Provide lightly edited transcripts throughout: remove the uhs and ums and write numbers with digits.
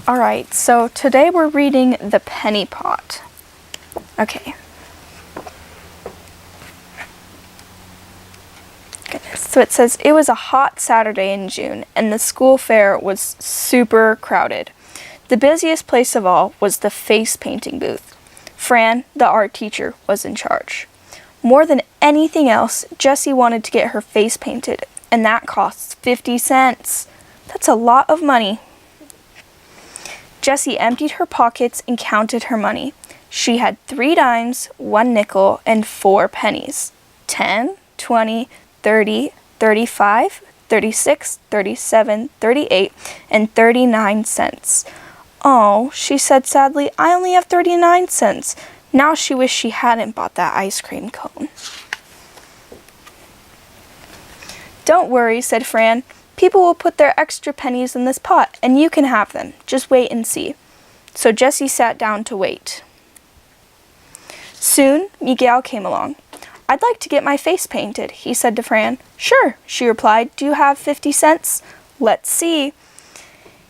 Alright, so today we're reading The Penny Pot. Okay. Goodness. So it says, it was a hot Saturday in June, and the school fair was super crowded. The busiest place of all was the face painting booth. Fran, the art teacher, was in charge. More than anything else, Jessie wanted to get her face painted, and that costs 50 cents. That's a lot of money. Jessie emptied her pockets and counted her money. She had 3 dimes, 1 nickel, and 4 pennies. 10, 20, 30, 35, 36, 37, 38, and 39 cents. Oh, she said sadly, I only have 39 cents. Now she wished she hadn't bought that ice cream cone. Don't worry, said Fran. People will put their extra pennies in this pot, and you can have them. Just wait and see. So Jessie sat down to wait. Soon, Miguel came along. I'd like to get my face painted, he said to Fran. Sure, she replied. Do you have 50 cents? Let's see.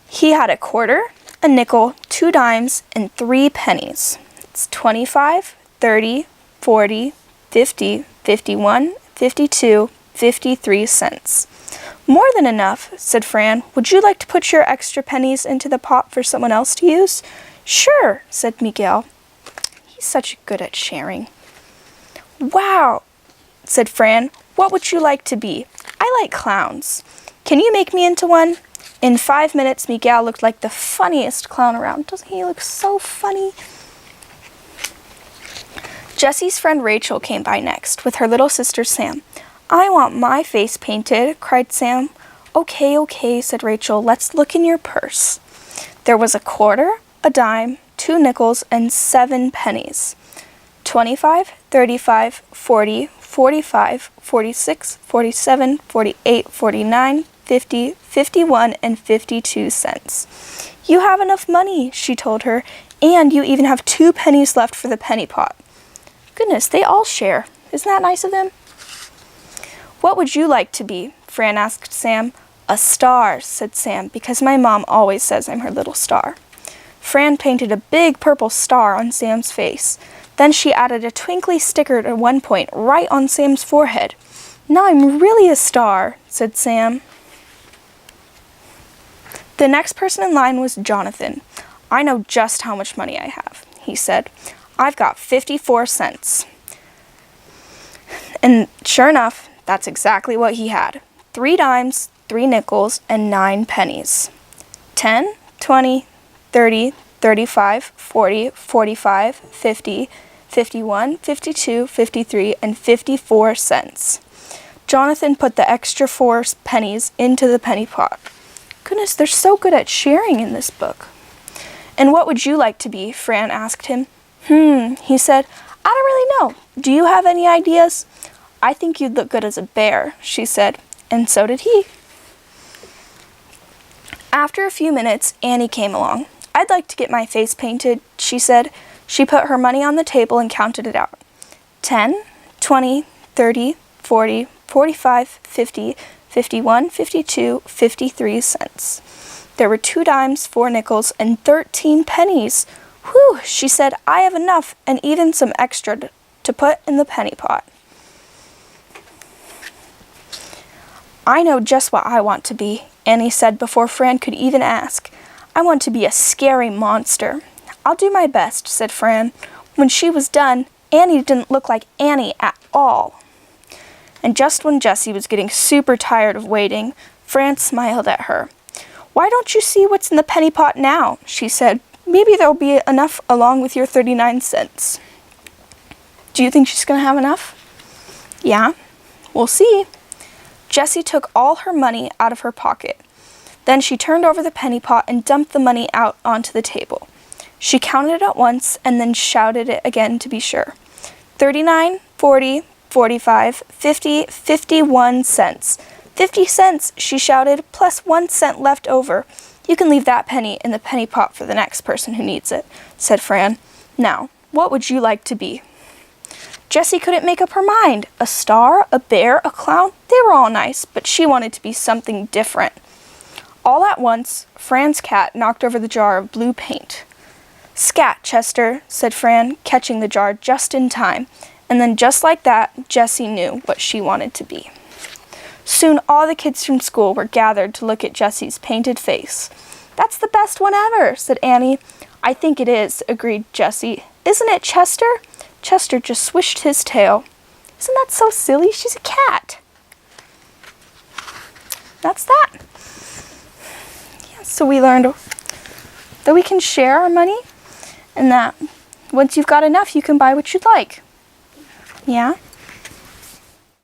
He had a quarter, a nickel, 2 dimes, and 3 pennies. It's 25, 30, 40, 50, 51, 52, 53 cents. More than enough, said Fran. Would you like to put your extra pennies into the pot for someone else to use? Sure, said Miguel. He's such good at sharing. Wow, said Fran. What would you like to be? I like clowns. Can you make me into one? In 5 minutes, Miguel looked like the funniest clown around. Doesn't he look so funny? Jessie's friend Rachel came by next with her little sister Sam. I want my face painted, cried Sam. Okay, said Rachel. Let's look in your purse. There was a quarter, a dime, 2 nickels, and 7 pennies. 25, 35, 40, 45, 46, 47, 48, 49, 50, 51, and 52 cents. You have enough money, she told her, and you even have 2 pennies left for the penny pot. Goodness, they all share. Isn't that nice of them? What would you like to be? Fran asked Sam. A star, said Sam, because my mom always says I'm her little star. Fran painted a big purple star on Sam's face. Then she added a twinkly sticker at one point right on Sam's forehead. Now I'm really a star, said Sam. The next person in line was Jonathan. I know just how much money I have, he said. I've got 54 cents. And sure enough, that's exactly what he had. 3 dimes, 3 nickels, and 9 pennies. 10, 20, 30, 35, 40, 45, 50, 51, 52, 53, and 54 cents. Jonathan put the extra 4 pennies into the penny pot. Goodness, they're so good at sharing in this book. And what would you like to be? Fran asked him. He said, I don't really know. Do you have any ideas? I think you'd look good as a bear, she said, and so did he. After a few minutes, Annie came along. I'd like to get my face painted, she said. She put her money on the table and counted it out. 10, 20, 30, 40, 45, 50, 51, 52, 53 cents. There were 2 dimes, 4 nickels, and 13 pennies. Whew, she said, I have enough and even some extra to put in the penny pot. I know just what I want to be, Annie said before Fran could even ask. I want to be a scary monster. I'll do my best, said Fran. When she was done, Annie didn't look like Annie at all. And just when Jessie was getting super tired of waiting, Fran smiled at her. Why don't you see what's in the penny pot now? She said. Maybe there'll be enough along with your 39 cents. Do you think she's going to have enough? Yeah, we'll see. Jessie took all her money out of her pocket. Then she turned over the penny pot and dumped the money out onto the table. She counted it at once and then shouted it again to be sure. 39, 40, 45, 50, 51 cents. 50 cents, she shouted, plus 1 cent left over. You can leave that penny in the penny pot for the next person who needs it, said Fran. Now, what would you like to be? Jessie couldn't make up her mind. A star, a bear, a clown, they were all nice, but she wanted to be something different. All at once, Fran's cat knocked over the jar of blue paint. "Scat, Chester," said Fran, catching the jar just in time. And then just like that, Jessie knew what she wanted to be. Soon all the kids from school were gathered to look at Jessie's painted face. "That's the best one ever," said Annie. "I think it is," agreed Jessie. "Isn't it, Chester?" Chester just swished his tail. "Isn't that so silly? She's a cat." That's that. Yeah, so we learned that we can share our money, and that once you've got enough, you can buy what you'd like. Yeah?